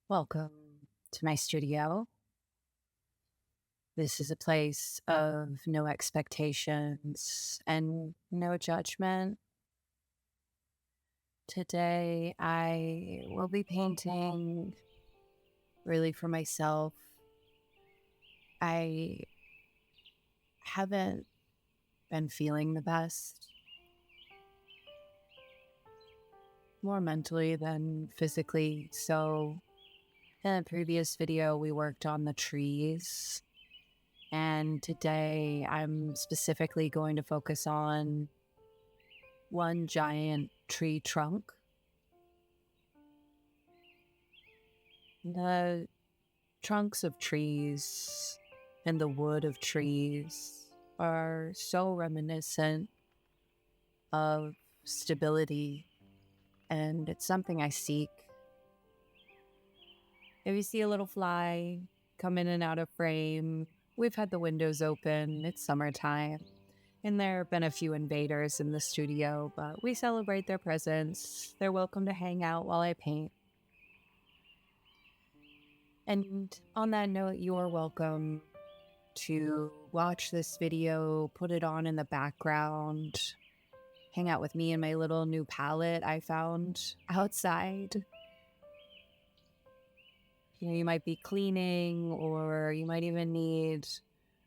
Welcome to my studio. This is a place of no expectations and no judgment. Today, I will be painting really for myself. I haven't been feeling the best, more mentally than physically. So, in a previous video, we worked on the trees. And today, I'm specifically going to focus on one giant tree trunk. The trunks of trees and the wood of trees are so reminiscent of stability, and it's something I seek. If you see a little fly come in and out of frame, we've had the windows open, it's summertime, and there have been a few invaders in the studio, but we celebrate their presence. They're welcome to hang out while I paint. And on that note, you're welcome to watch this video, put it on in the background, hang out with me and my little new palette I found outside. You might be cleaning, or you might even need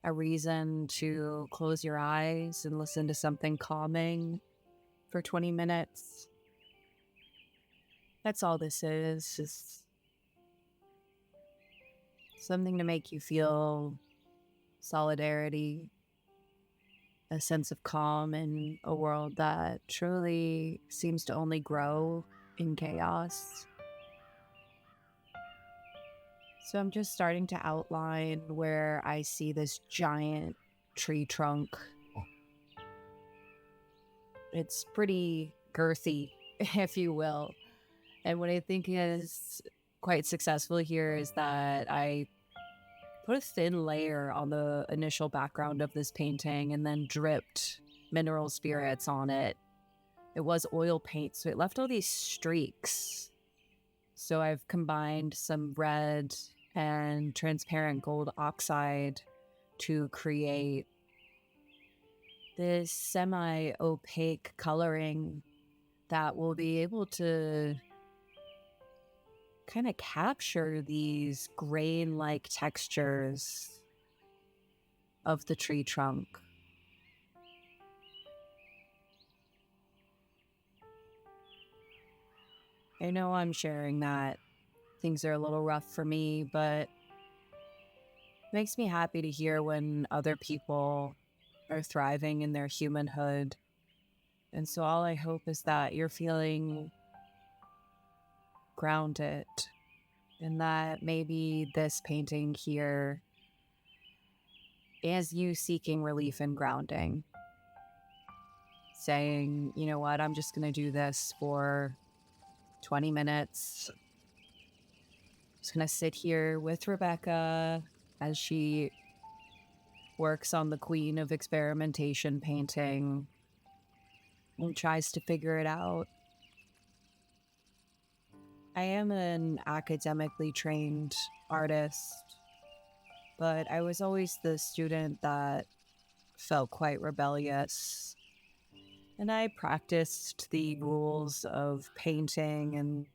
a reason to close your eyes and listen to something calming for 20 minutes. That's all this is something to make you feel solidarity, a sense of calm in a world that truly seems to only grow in chaos. So I'm just starting to outline where I see this giant tree trunk. It's pretty girthy, if you will. And what I think is quite successful here is that I put a thin layer on the initial background of this painting and then dripped mineral spirits on it. It was oil paint, so it left all these streaks. So I've combined some red and transparent gold oxide to create this semi-opaque coloring that will be able to kind of capture these grain-like textures of the tree trunk. I know I'm sharing that things are a little rough for me, but it makes me happy to hear when other people are thriving in their humanhood. And so all I hope is that you're feeling grounded, and that maybe this painting here is you seeking relief and grounding. Saying, you know what, I'm just going to do this for 20 minutes. Just going to sit here with Rebecca as she works on the Queen of Experimentation painting and tries to figure it out. I am an academically trained artist, but I was always the student that felt quite rebellious. And I practiced the rules of painting and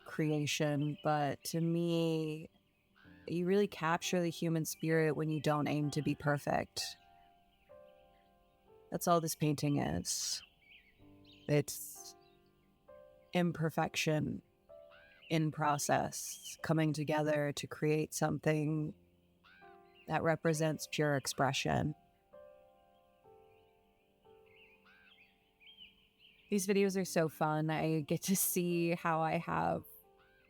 creation, but to me, you really capture the human spirit when you don't aim to be perfect. That's all this painting is. It's imperfection in process, coming together to create something that represents pure expression. These videos are so fun. I get to see how I have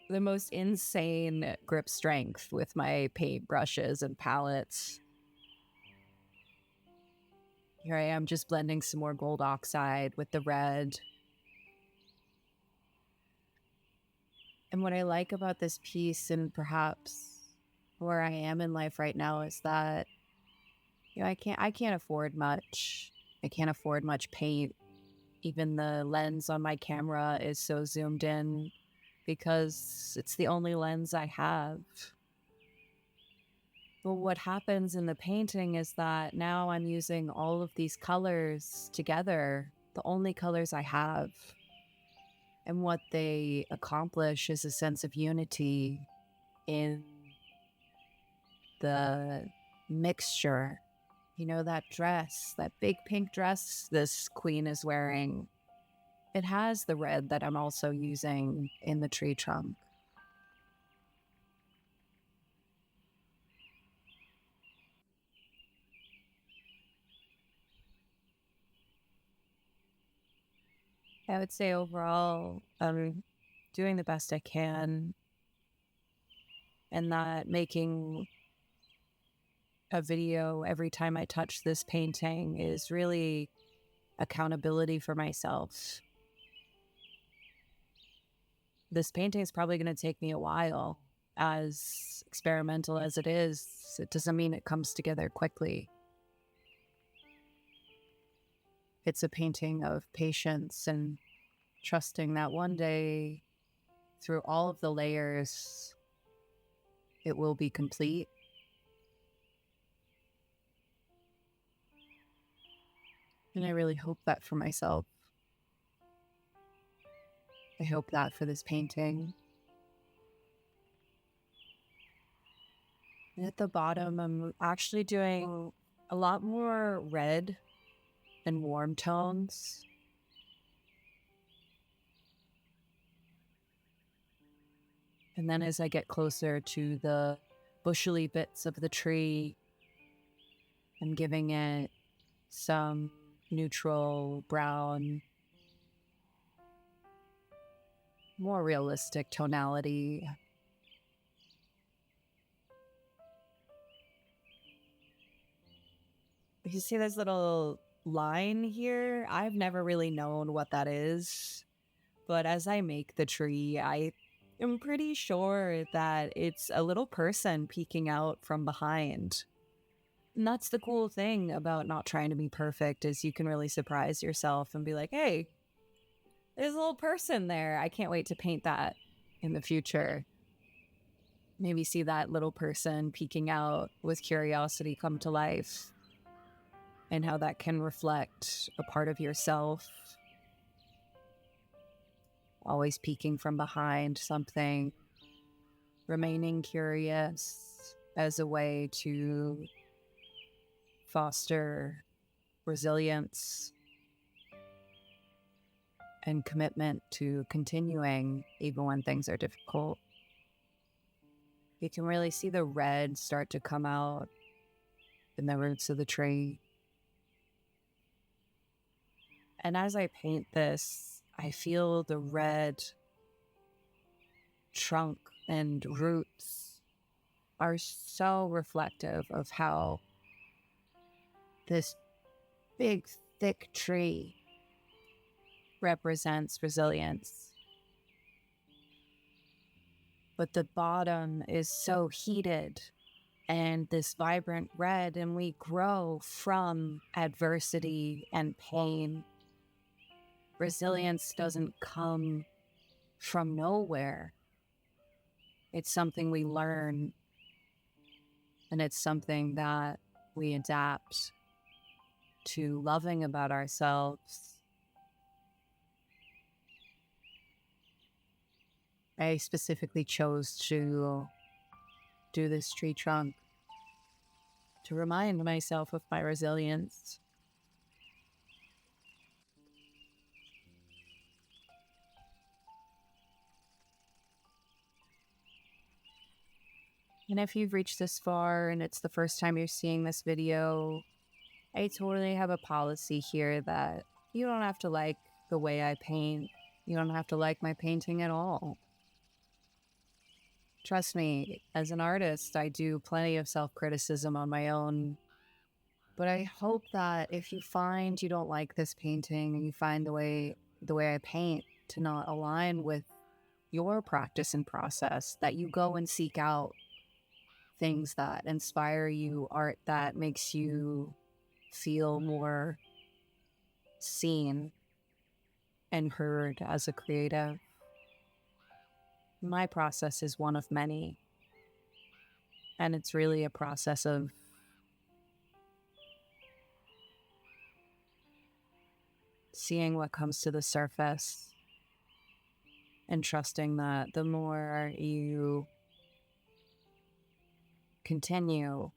the most insane grip strength with my paint brushes and palettes. Here I am just blending some more gold oxide with the red. And what I like about this piece, and perhaps where I am in life right now, is that I can't afford much. I can't afford much paint. Even the lens on my camera is so zoomed in. because it's the only lens I have. But what happens in the painting is that now I'm using all of these colors together, the only colors I have. And what they accomplish is a sense of unity in the mixture. You know, that dress, that big pink dress this queen is wearing, it has the red that I'm also using in the tree trunk. I would say overall, I'm doing the best I can, and that making a video every time I touch this painting is really accountability for myself. This painting is probably going to take me a while. As experimental as it is, it doesn't mean it comes together quickly. It's a painting of patience and trusting that one day, through all of the layers, it will be complete. And I really hope that for myself. I hope that for this painting. And at the bottom, I'm actually doing a lot more red and warm tones. And then as I get closer to the bushely bits of the tree, I'm giving it some neutral brown, more realistic tonality. You see this little line here? I've never really known what that is, but as I make the tree, I am pretty sure that it's a little person peeking out from behind. And that's the cool thing about not trying to be perfect, is you can really surprise yourself and be like, hey, there's a little person there. I can't wait to paint that in the future. Maybe see that little person peeking out with curiosity come to life, and how that can reflect a part of yourself, always peeking from behind something, remaining curious as a way to foster resilience and commitment to continuing even when things are difficult. You can really see the red start to come out in the roots of the tree. And as I paint this, I feel the red trunk and roots are so reflective of how this big, thick tree represents resilience. But the bottom is so heated and this vibrant red, and we grow from adversity and pain. Resilience doesn't come from nowhere. It's something we learn, and it's something that we adapt to loving about ourselves. I specifically chose to do this tree trunk to remind myself of my resilience. And if you've reached this far and it's the first time you're seeing this video, I totally have a policy here that you don't have to like the way I paint. You don't have to like my painting at all. Trust me, as an artist, I do plenty of self-criticism on my own. But I hope that if you find you don't like this painting and you find the way I paint to not align with your practice and process, that you go and seek out things that inspire you, art that makes you feel more seen and heard as a creative. my process is one of many. And it's really a process of seeing what comes to the surface and trusting that the more you continue,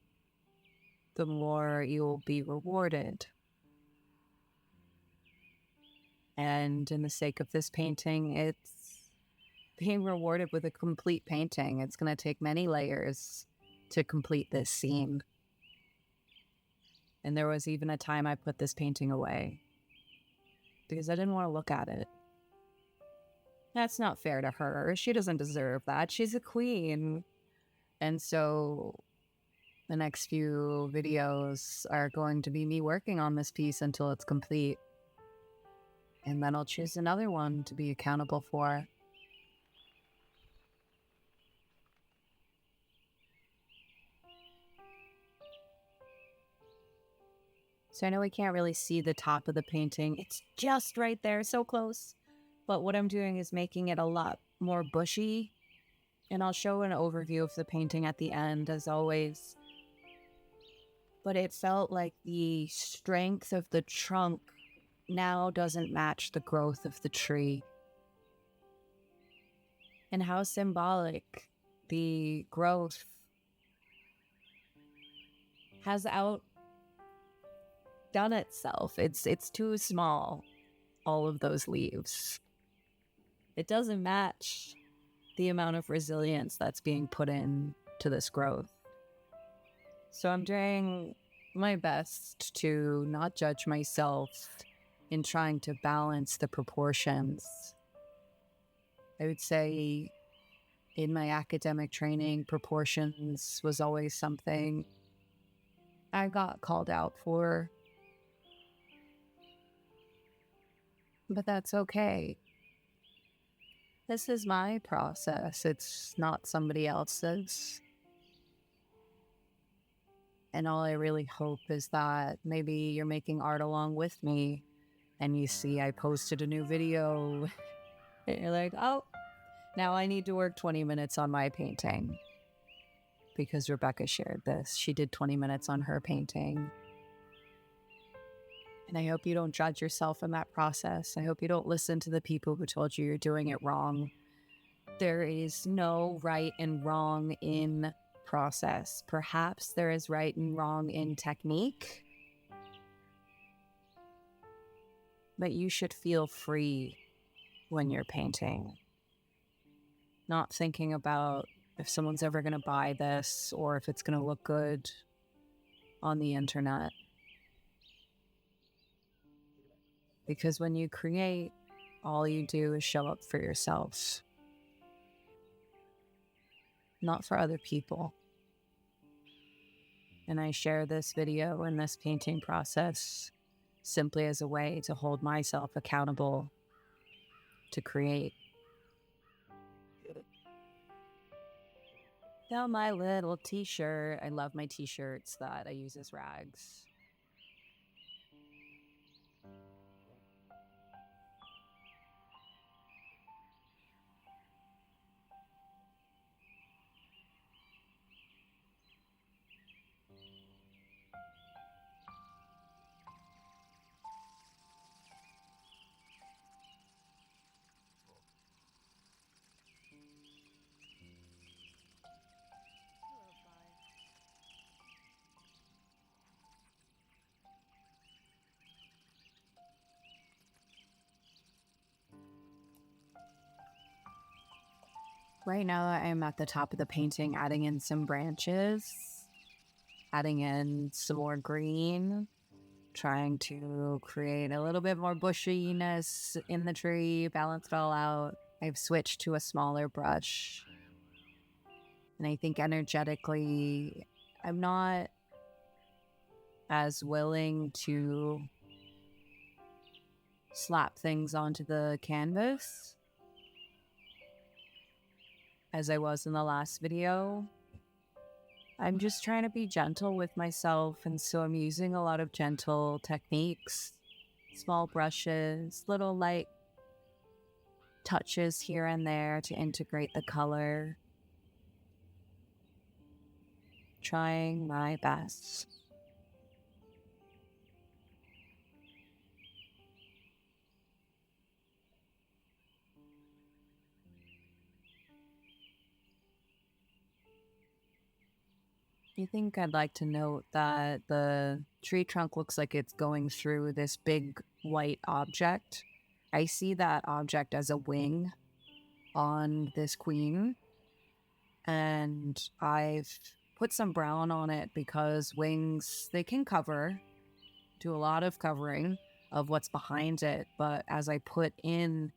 the more you'll be rewarded. And in the sake of this painting, it's being rewarded with a complete painting. It's going to take many layers to complete this scene. And there was even a time I put this painting away because I didn't want to look at it. That's not fair to her. She doesn't deserve that. She's a queen. And so the next few videos are going to be me working on this piece until it's complete. And then I'll choose another one to be accountable for. So I know we can't really see the top of the painting. It's just right there, so close. But what I'm doing is making it a lot more bushy. And I'll show an overview of the painting at the end, as always. But it felt like the strength of the trunk now doesn't match the growth of the tree. And how symbolic the growth has outdone itself. It's too small, all of those leaves. It doesn't match the amount of resilience that's being put in to this growth. So I'm doing my best to not judge myself in trying to balance the proportions. I would say in my academic training, proportions was always something I got called out for. But that's okay. This is my process. It's not somebody else's. And all I really hope is that maybe you're making art along with me and you see I posted a new video and you're like, oh, now I need to work 20 minutes on my painting because Rebecca shared this. She did 20 minutes on her painting. And I hope you don't judge yourself in that process. I hope you don't listen to the people who told you you're doing it wrong. There is no right and wrong in process. Perhaps there is right and wrong in technique, but you should feel free when you're painting. Not thinking about if someone's ever going to buy this or if it's going to look good on the internet. Because when you create, all you do is show up for yourself, not for other people. And I share this video and this painting process simply as a way to hold myself accountable to create. Now my little t-shirt. I love my t-shirts that I use as rags. Right now I'm at the top of the painting, adding in some branches, adding in some more green, trying to create a little bit more bushiness in the tree, balance it all out. I've switched to a smaller brush. And I think energetically, I'm not as willing to slap things onto the canvas as I was in the last video. I'm just trying to be gentle with myself, and so I'm using a lot of gentle techniques, small brushes, little light touches here and there to integrate the color. Trying my best. I think I'd like to note that the tree trunk looks like it's going through this big white object. I see that object as a wing on this queen, and I've put some brown on it because wings, they can do a lot of covering of what's behind it. But as I put in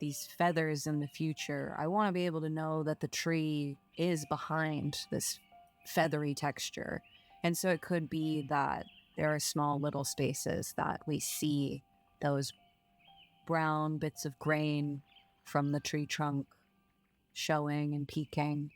these feathers in the future, I want to be able to know that the tree is behind this feathery texture. And so it could be that there are small little spaces that we see those brown bits of grain from the tree trunk showing and peeking.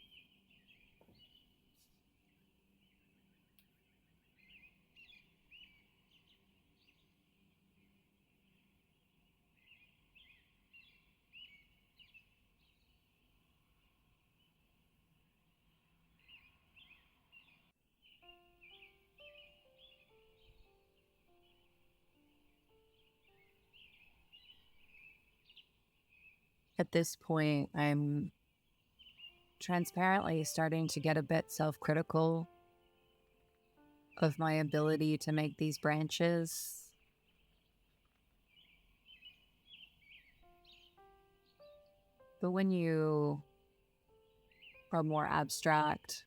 At this point, I'm transparently starting to get a bit self-critical of my ability to make these branches. But when you are more abstract,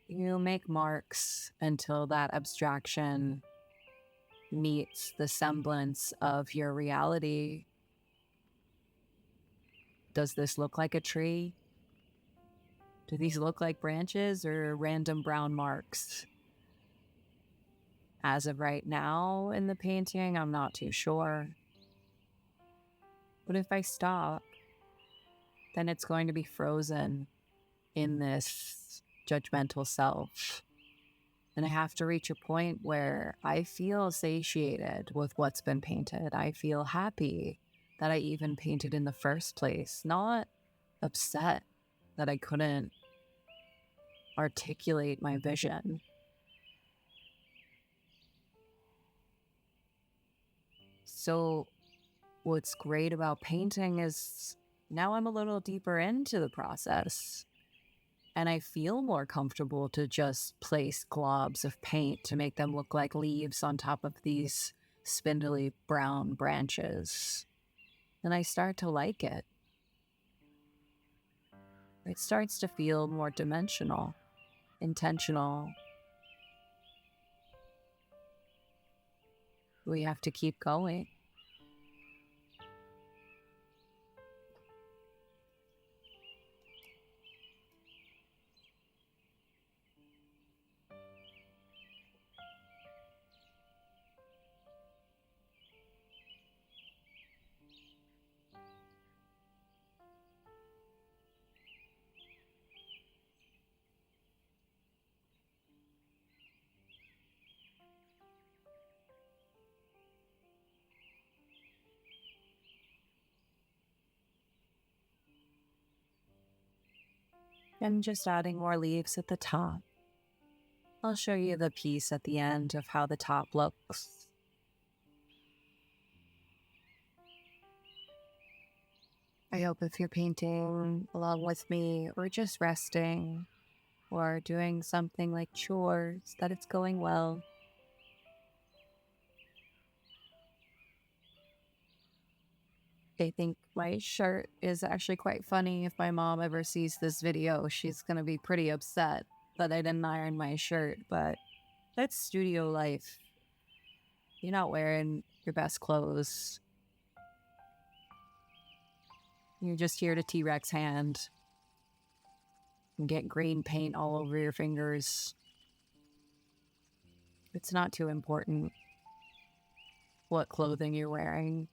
you make marks until that abstraction meets the semblance of your reality. Does this look like a tree? Do these look like branches or random brown marks? As of right now in the painting, I'm not too sure. But if I stop, then it's going to be frozen in this judgmental self. And I have to reach a point where I feel satiated with what's been painted. I feel happy that I even painted in the first place, not upset that I couldn't articulate my vision. So what's great about painting is now I'm a little deeper into the process. And I feel more comfortable to just place globs of paint to make them look like leaves on top of these spindly brown branches. And I start to like it. It starts to feel more dimensional, intentional. We have to keep going. And just adding more leaves at the top. I'll show you the piece at the end of how the top looks. I hope if you're painting along with me or just resting or doing something like chores that it's going well. I think my shirt is actually quite funny. If my mom ever sees this video, she's going to be pretty upset that I didn't iron my shirt, but that's studio life. You're not wearing your best clothes. You're just here to T-Rex hand and get green paint all over your fingers. It's not too important what clothing you're wearing.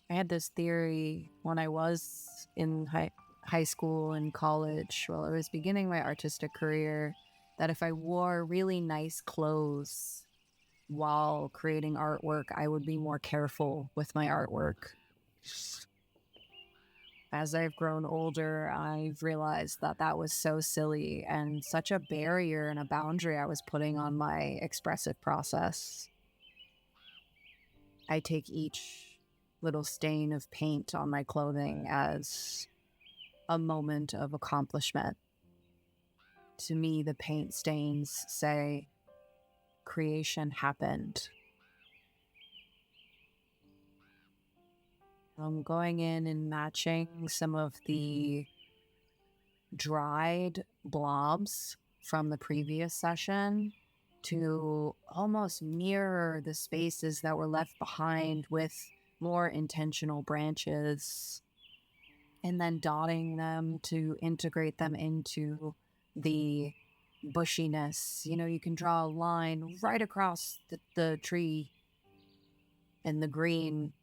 I had this theory when I was in high school and college, while I was beginning my artistic career, that if I wore really nice clothes while creating artwork, I would be more careful with my artwork. As I've grown older, I've realized that that was so silly and such a barrier and a boundary I was putting on my expressive process. I take each little stain of paint on my clothing as a moment of accomplishment. To me, the paint stains say, creation happened. I'm going in and matching some of the dried blobs from the previous session to almost mirror the spaces that were left behind with more intentional branches, and then dotting them to integrate them into the bushiness. You know, you can draw a line right across the tree and the green,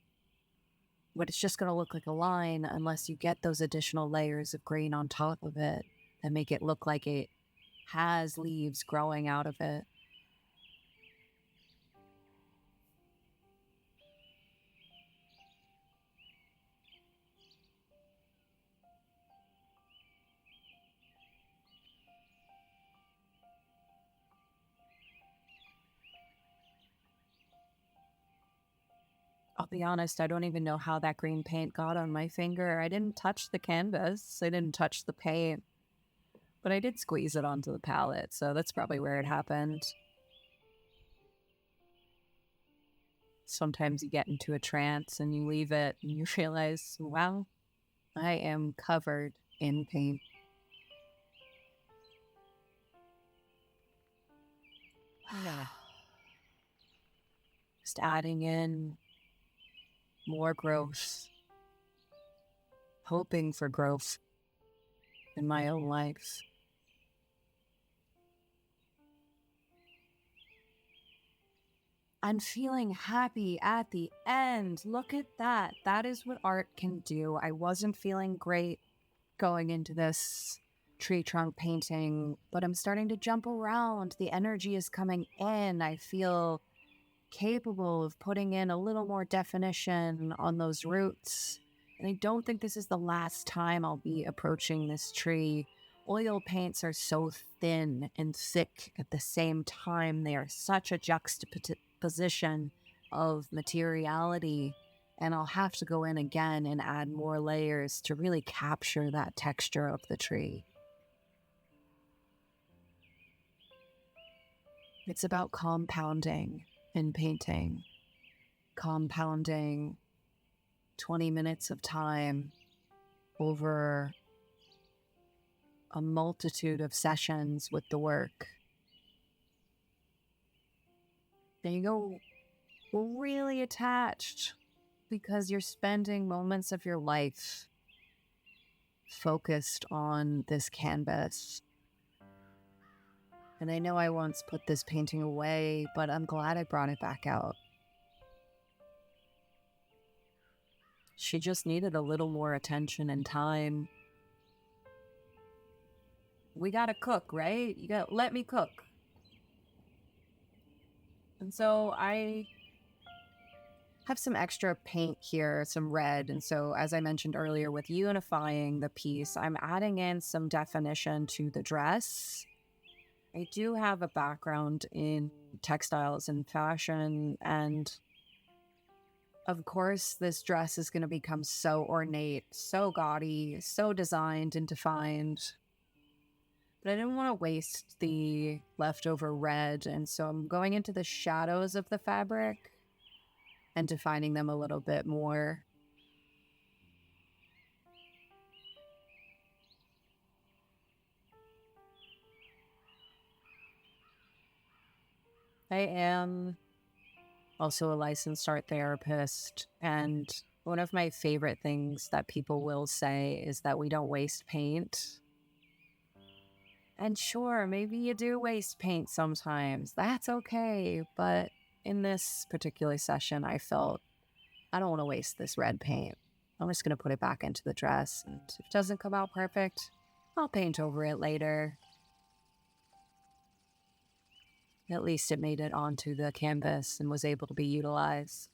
but it's just going to look like a line unless you get those additional layers of green on top of it that make it look like it has leaves growing out of it. I'll be honest, I don't even know how that green paint got on my finger. I didn't touch the canvas. I didn't touch the paint, but I did squeeze it onto the palette, so that's probably where it happened. Sometimes you get into a trance and you leave it and you realize, wow, I am covered in paint. Just adding in more growth, hoping for growth in my own life. I'm feeling happy at the end. Look at that. That is what art can do. I wasn't feeling great going into this tree trunk painting, but I'm starting to jump around. The energy is coming in. I feel capable of putting in a little more definition on those roots. And I don't think this is the last time I'll be approaching this tree. Oil paints are so thin and thick at the same time. They are such a juxtaposition of materiality. And I'll have to go in again and add more layers to really capture that texture of the tree. It's about compounding in painting. Compounding 20 minutes of time over a multitude of sessions with the work. Then you go really attached because you're spending moments of your life focused on this canvas. And I know I once put this painting away, but I'm glad I brought it back out. She just needed a little more attention and time. We gotta cook, right? You gotta let me cook. And so I have some extra paint here, some red. And so, as I mentioned earlier, with unifying the piece, I'm adding in some definition to the dress. I do have a background in textiles and fashion, and of course, this dress is going to become so ornate, so gaudy, so designed and defined. But I didn't want to waste the leftover red, and so I'm going into the shadows of the fabric and defining them a little bit more. I am also a licensed art therapist, and one of my favorite things that people will say is that we don't waste paint. And sure, maybe you do waste paint sometimes. That's okay. But in this particular session, I felt I don't want to waste this red paint. I'm just going to put it back into the dress. And if it doesn't come out perfect, I'll paint over it later. At least it made it onto the canvas and was able to be utilized.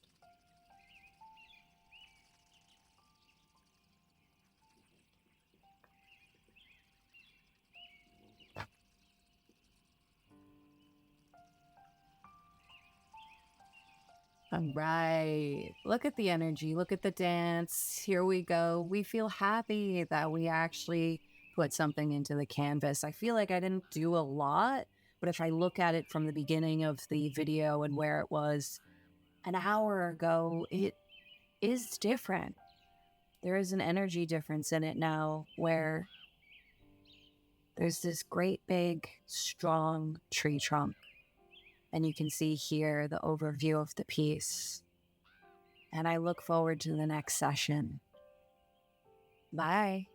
All right. Look at the energy. Look at the dance. Here we go. We feel happy that we actually put something into the canvas. I feel like I didn't do a lot, but if I look at it from the beginning of the video and where it was an hour ago, it is different. There is an energy difference in it now where there's this great big, strong tree trunk. And you can see here the overview of the piece. And I look forward to the next session. Bye.